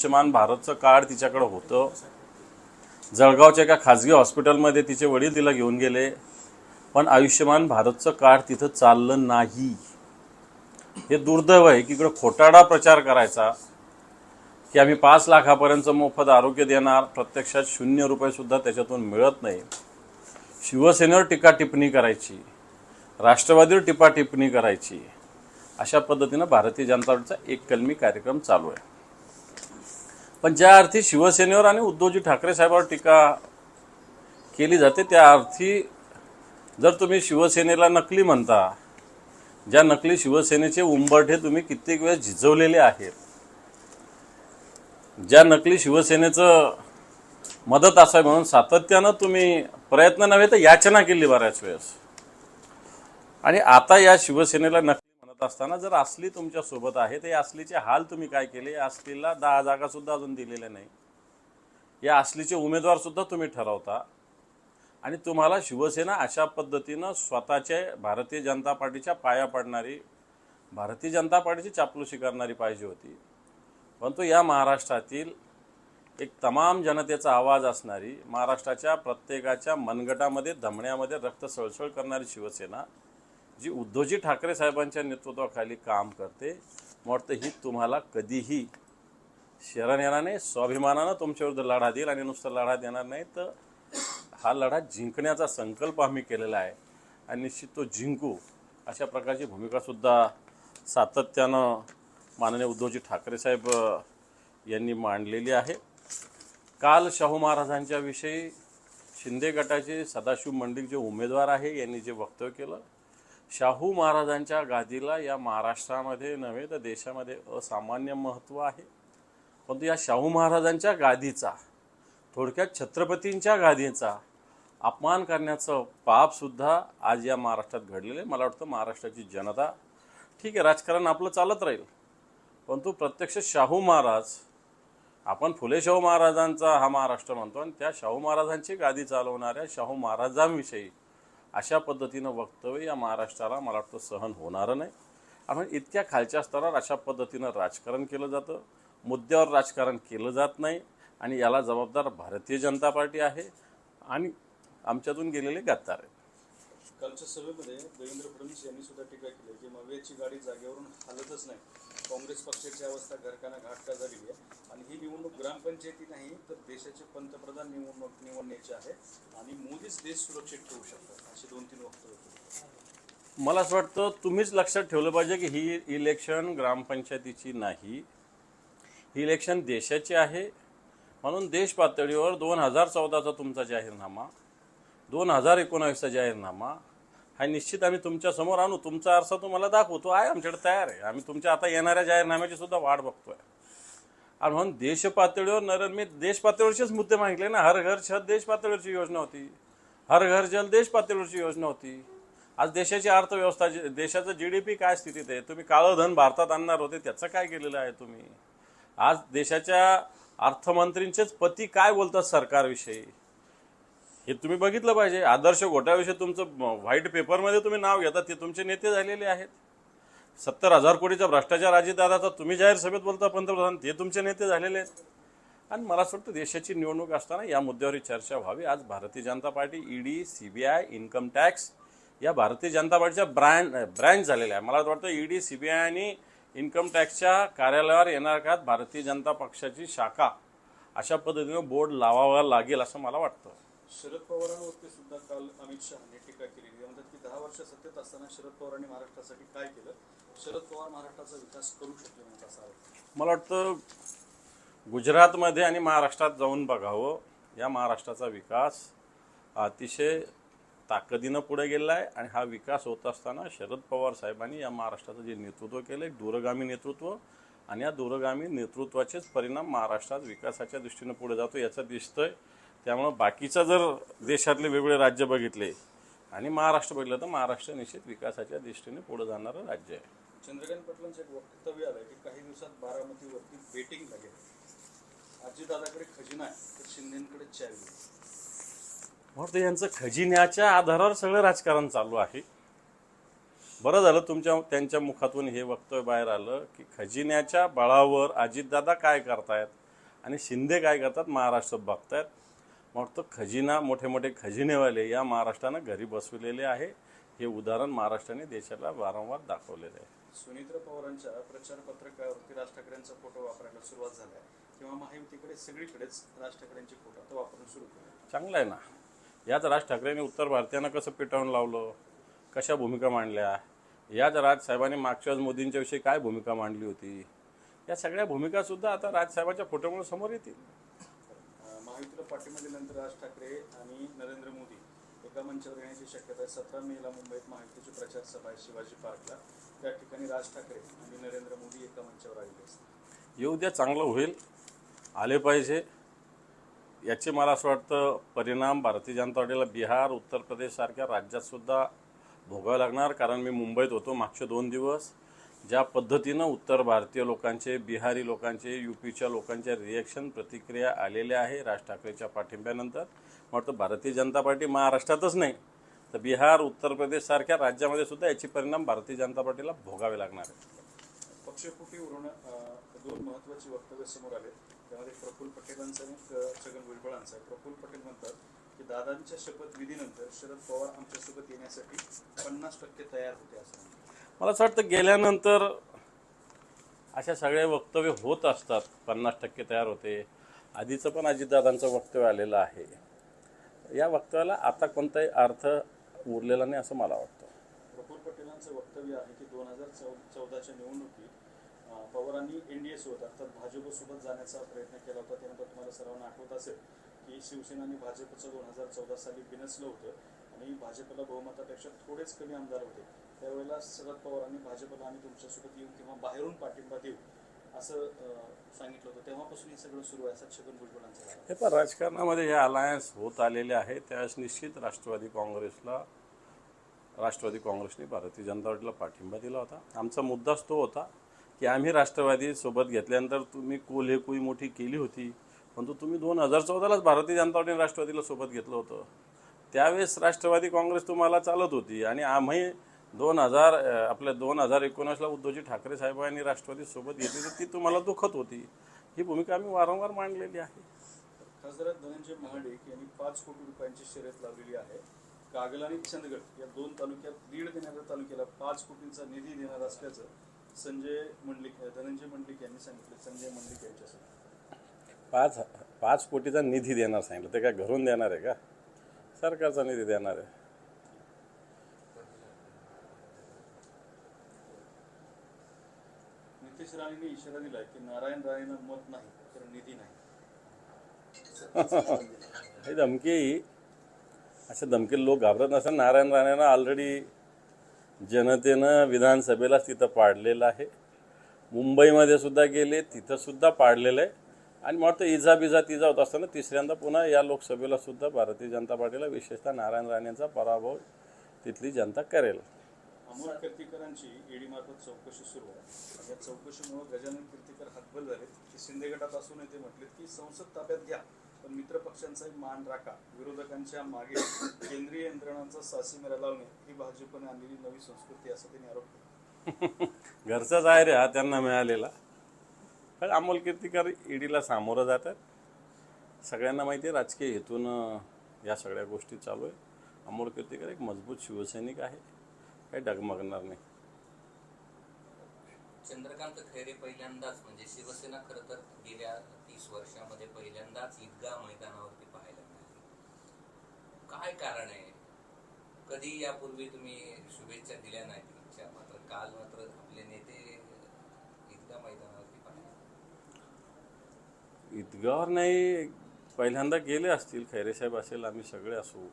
Ayushman भारतचं card तिच्याकडे होतं. जळगावच्या एका खाजगी हॉस्पिटलमध्ये तिचे वडील तिला घेऊन गेले, पण आयुष्यमान भारतचं कार्ड तिथं चाललं नाही. हे दुर्दैव आहे की इकडे खोटारडा प्रचार करायचा की आम्ही 5 लाखापर्यंत मोफत आरोग्य देणार, प्रत्यक्षात 0 रुपये सुद्धा त्याच्यातून मिळत नाही. शिवसेनेवर टीका टिप्पणी करायची, राष्ट्रवादीवर टीका टिप्पणी करायची, अशा पद्धतीनं भारतीय जनता पार्टीचा एक कलमी कार्यक्रम चालू आहे. पण ज्या अर्थी शिवसेनेवर आणि उद्धवजी ठाकरे साहेबांवर टीका केली जाते, त्या अर्थी जर तुम्ही शिवसेनेला नकली म्हणता, ज्या नकली शिवसेनेचे उंबरठे तुम्ही कित्येक वेळेस झिजवलेले आहेत, ज्या नकली शिवसेनेचं मदत असावी म्हणून सातत्यानं तुम्ही प्रयत्न नव्हे तर याचना केली बऱ्याच वेळेस, आणि आता या शिवसेनेला नकली म्हणत असताना जर असली तुमच्या सोबत आहे तर या असलीचे हाल तुम्ही काय केले? या असलीला 10 जागा सुद्धा अजून दिलेल्या नाही. या असलीचे उमेदवार सुद्धा तुम्ही ठरवता, आणि तुम्हाला शिवसेना अशा पद्धतीनं स्वतःच्या भारतीय जनता पार्टीच्या पाया पडणारी, भारतीय जनता पार्टीची चापलुसी करणारी पाहिजे होती. परंतु या महाराष्ट्रातील एक तमाम जनतेचा आवाज असणारी, महाराष्ट्राच्या प्रत्येकाच्या मनगटामध्ये धमण्यामध्ये रक्त सळसळ करणारी शिवसेना, जी उद्धवजी ठाकरे साहेबांच्या नेतृत्वाखाली काम करते, वाटतं ही तुम्हाला कधीही शरण येणार नाही. स्वाभिमानानं तुमच्याविरुद्ध लढा देईल, आणि नुसतं लढा देणार नाही तर हा लढा जिंकण्याचा संकल्प आम्ही केलेला आहे, आणि निश्चित तो जिंकू, अशा प्रकारची भूमिकासुद्धा सातत्यानं माननीय उद्धवजी ठाकरे साहेब यांनी मांडलेली आहे. काल शाहू महाराजांच्या विषयी शिंदे गटाचे सदाशिव मंडिक जे उमेदवार आहे यांनी जे वक्तव्य केलं, शाहू महाराजांच्या गादीला या महाराष्ट्रामध्ये नव्हे तर देशामध्ये असामान्य महत्त्व आहे. परंतु या शाहू महाराजांच्या गादीचा, थोडक्यात छत्रपतींच्या गादीचा अपमान करण्याचं पापसुद्धा आज या महाराष्ट्रात घडलेलं आहे. मला वाटतं महाराष्ट्राची जनता, ठीक आहे राजकारण आपलं चालत राहील, परंतु प्रत्यक्ष शाहू महाराज, आपण फुले शाहू महाराजांचा हा महाराष्ट्र म्हणतो, आणि त्या शाहू महाराजांची गादी चालवणाऱ्या शाहू महाराजांविषयी अशा पद्धतीनं वक्तव्य या महाराष्ट्राला मला वाटतं सहन होणारं नाही. आपण इतक्या खालच्या स्तरावर अशा पद्धतीनं राजकारण केलं जातं, मुद्द्यावर राजकारण केलं जात नाही, आणि याला जबाबदार भारतीय जनता पार्टी आहे आणि आमच्यातून गेलेले गद्दार आहेत. कालच्या सभेमध्ये देवेंद्र फडणवीस यांनी सुद्धा टीका केली की मवेची गाडी जागेवरून हलतच नाही. काँग्रेस पक्षाची अवस्था घरकाना घाटका झालेली आहे, आणि ही निवडणूक ग्रामपंचायती नाही तर देशाचे पंतप्रधान निवडण्याची आहे, आणि मोदीच देश सुरक्षित ठेवू शकतात, अशी 2-3 वक्तव्य. मला असं वाटतं तुम्हीच लक्षात ठेवलं पाहिजे की ही इलेक्शन ग्रामपंचायतीची नाही, ही इलेक्शन देशाची आहे. म्हणून देश पातळीवर 2014चा तुमचा जाहीरनामा, 2019चा जाहीरनामा हा निश्चित आम्ही तुमच्या समोर आणू. तुमचा अर्थ तुम्हाला दाखवतो आहे, आमच्याकडे तयार आहे. आम्ही तुमच्या आता येणाऱ्या जाहीरनाम्याची सुद्धा वाट बघतोय. आणि म्हणून देश पातळीवर मी देश पातळीवरचेच मुद्दे मागितले ना. हर घर छत देश पातळीवरची योजना होती, हर घर जल देश पातळीवरची योजना होती. आज देशाची अर्थव्यवस्था, देशाचं GDP काय स्थितीत आहे? तुम्ही काळं धन भारतात आणणार होते, त्याचं काय केलेलं आहे तुम्ही? आज देशाच्या अर्थमंत्रींचेच पती काय बोलतात सरकारविषयी, हे तुम्ही बघितलं पाहिजे. आदर्श घोटाळ्याविषयी तुमचं व्हाईट पेपरमध्ये तुम्ही नाव घेता, ते तुमचे नेते झालेले आहेत. 70,000 कोटीचा भ्रष्टाचार अजितदादाचा तुम्ही जाहीर सभेत बोलता पंतप्रधान, ते तुमचे नेते झालेले आहेत. आणि मला असं वाटतं देशाची निवडणूक असताना या मुद्द्यावर चर्चा व्हावी. आज Bharatiya Janata party, ED, CBI, income tax या भारतीय जनता पार्टीच्या ब्रँच झालेल्या आहे. मला वाटतं ED, CBI आणि इन्कम टॅक्सच्या कार्यालयावर येणाऱ्या काळात भारतीय जनता पक्षाची शाखा अशा पद्धतीनं बोर्ड लावावा लागेल असं मला वाटतं. शरद पवारांवरती सुद्धा काल अमित शहाने टीका केली. ते म्हणतात की 10 वर्ष सत्तेत असताना शरद पवारांनी महाराष्ट्रासाठी काय केलं, शरद पवार महाराष्ट्राचा विकास करू शकले नाही असा आरोप. मला वाटतं गुजरातमध्ये आणि महाराष्ट्रात जाऊन बघावं. या महाराष्ट्राचा विकास अतिशय ताकदीनं पुढे गेला आहे, आणि हा विकास होत असताना शरद पवार साहेबांनी या महाराष्ट्राचं जे नेतृत्व केलं, एक दूरगामी नेतृत्व, आणि या दूरगामी नेतृत्वाचेच परिणाम महाराष्ट्रात विकासाच्या दृष्टीनं पुढे जातो याचं दिसतंय. त्यामुळं बाकीचं जर देशातले वेगवेगळे राज्य बघितले आणि महाराष्ट्र बघितलं तर महाराष्ट्र निश्चित विकासाच्या दृष्टीने पुढे जाणारं राज्य आहे. चंद्रकांत पाटलांचं एक वक्तव्य आलं की काही दिवसात बारामतीवरती बेटिंग लागेल. अजितदादाकडे खजिना आहे तर शिंदेकडे चावी. म्हणून यांचं खजिन्याच्या आधारावर सगळं राजकारण चालू आहे. बरं झालं त्यांच्या मुखातून हे वक्तव्य बाहेर आलं की खजिन्याच्या बळावर अजितदादा काय करतायत, आणि शिंदे काय करतात, महाराष्ट्र बघतायत. मग तो खजिना, मोठे मोठे खजिनेवाले या महाराष्ट्रानं घरी बसवलेले आहे. हे उदाहरण महाराष्ट्राने देशाला वारंवार दाखवलेलं आहे. सुनीत्र पवारांच्या प्रचार पत्रकावरती राज ठाकरेंचा फोटो वापरायला सुरुवात झाली किंवा महायुतीकडे सगळीकडेच राज ठाकरेंचे फोटो आता वापरून सुरू केले. चांगलं आहे ना. याच राज ठाकरेंनी उत्तर भारतीयांना कसं पेटावून लावलं, कशा भूमिका मांडल्या. याच राजसाहेबांनी मागच्या वेळेस मोदींच्या विषयी काय भूमिका मांडली होती, या सगळ्या भूमिकासुद्धा आता राजसाहेबांच्या फोटोमुळे समोर येतील. महायुतीला पाठिंबा दिल्यानंतर राज ठाकरे आणि नरेंद्र मोदी एका मंचावर येण्याची शक्यता आहे. 17 मेला मुंबईत महायुतीची प्रचार सभा आहे शिवाजी पार्कला. त्या ठिकाणी राज ठाकरे आणि नरेंद्र मोदी एका मंचावर आलेले असतात. येऊ द्या, चांगलं होईल, आले पाहिजे. याचे मला असं वाटतं परिणाम भारतीय जनता पार्टीला बिहार, उत्तर प्रदेशसारख्या राज्यातसुद्धा भोगावं लागणार. कारण मी मुंबईत होतो मागचे 2 दिवस. ज्या पद्धतीनं उत्तर भारतीय लोकांचे, बिहारी लोकांचे, यूपीच्या लोकांच्या रिॲक्शन, प्रतिक्रिया आलेल्या आहे राज ठाकरेच्या पाठिंब्यानंतर. मला वाटतं भारतीय जनता पार्टी महाराष्ट्रातच नाही तर बिहार, उत्तर प्रदेशसारख्या राज्यामध्ये सुद्धा याचे परिणाम भारतीय जनता पार्टीला भोगावे लागणार आहेत. पक्षफुटीवरून 2 महत्त्वाची वक्तव्य समोर आले. त्यामध्ये प्रफुल्ल पटेलांचं आणि छगन भुजबळांचं. प्रफुल्ल पटेल म्हणतात की दादांच्या शपथविधीनंतर शरद पवार आमच्यासोबत येण्यासाठी 50% तयार होते असं म्हणतात. मला असं वाटतं गेल्यानंतर अशा सगळे वक्तव्य होत असतात. 50% तयार होते. आधीचं पण अजितदादांचं वक्तव्य आलेलं आहे. या वक्तव्याला आता कोणताही अर्थ उरलेला नाही असं मला वाटतं. प्रफुल्ल पटेलांचं वक्तव्य आहे की 2014च्या निवडणुकीत पवारांनी एनडीए सोबत अर्थात भाजपसोबत जाण्याचा प्रयत्न केला होता. त्यानंतर तुम्हाला सर्वांना आठवत असेल की शिवसेना आणि भाजपचं 2014 साली बिनसलं होतं आणि भाजपला बहुमतापेक्षा थोडेच कमी आमदार होते. त्यावेळेला शरद पवारांनी भाजपला आम्ही तुमच्यासोबत येऊ किंवा बाहेरून पाठिंबा देऊ असं सांगितलं होतं. तेव्हापासून हे सगळं सुरू आहे असं छगन भुजबळांचं. हे पण राजकारणामध्ये हे अलायन्स होत आलेले आहे. त्यावेळेस निश्चित राष्ट्रवादी काँग्रेसने भारतीय जनता पार्टीला पाठिंबा दिला होता. आमचा मुद्दाच तो होता की आम्ही राष्ट्रवादी सोबत घेतल्यानंतर तुम्ही कोल्हेकुई मोठी केली होती, परंतु तुम्ही 2014लाच भारतीय जनता पार्टीने राष्ट्रवादीला सोबत घेतलं होतं. त्यावेळेस राष्ट्रवादी काँग्रेस तुम्हाला चालत होती आणि आम्ही 2019ला उद्धवजी ठाकरे साहेबांनी राष्ट्रवादी सोबत घेतली तर ती तुम्हाला दुखत होती. ही भूमिका आम्ही वारंवार मांडलेली आहे. खासदार धनंजय महाडिक यांनी 5 कोटी रुपयांची शर्यत लावलेली आहे. कागल आणि चंदगड या 2 तालुक्यात लीड देणाऱ्या तालुक्याला 5 कोटींचा निधी देणार असल्याचं धनंजय मंडलिक यांनी सांगितलं. संजय मंडलिक यांच्यासमोर 5 कोटीचा निधी देणार सांगितलं. ते काय घरून देणार आहे का? सरकारचा निधी देणार आहे. नितेश राणेंनी इशारा दिलाय की नारायण राणेंना मत नाही तर निधी नाही. ही धमकी, अशा धमकी लोक घाबरत नसतात. नारायण राणेंना ऑलरेडी जनतेनं विधानसभेलाच तिथं पाडलेलं आहे. मुंबईमध्ये सुद्धा गेले, तिथं सुद्धा पाडलेलं आहे. आणि मला वाटतं इजा तिजा होत असताना तिसऱ्यांदा पुन्हा या लोकसभेला सुद्धा भारतीय जनता पार्टीला विशेषतः नारायण राणेंचा पराभव तिथली जनता करेल. अमोल कीर्तीकरांची ईडी मार्फत चौकशी सुरू आहे. या चौकशीमुळे गजानन कीर्तीकर हातबल झाले. ते शिंदे गटात असूनही ते म्हटले की संसद ताब्यात घ्या पण मित्र पक्षांचाही मान राखा. विरोधकांच्या मागे केंद्रीय यंत्रणांचा सासीमेरा लावणे ही भाजपने आणलेली नवी संस्कृती असं त्यांनी आरोप केला. घरचाच आहे रे हा त्यांना मिळालेला. पण अमोल कीर्तीकर ईडीला सामोरं जातात. सगळ्यांना माहिती आहे राजकीय हेतून या सगळ्या गोष्टी चालू आहे. अमोल कीर्तीकर एक मजबूत शिवसैनिक आहे, काही डगमगणार नाही. चंद्रकांत खैरे पहिल्यांदाच म्हणजे शिवसेना खरं तर गेल्या 30 वर्षामध्ये पहिल्यांदाच ईदगाह मैदानावरती पाहायला मिळाली. काय कारण आहे? कधी यापूर्वी तुम्ही शुभेच्छा दिल्या नाहीत इच्छा, मात्र काल मात्र आपले नेते ईदगाह मैदानावरती पाहिले. ईदगाहवर नाही, पहिल्यांदा गेले असतील. खैरे साहेब असेल, आम्ही सगळे असू.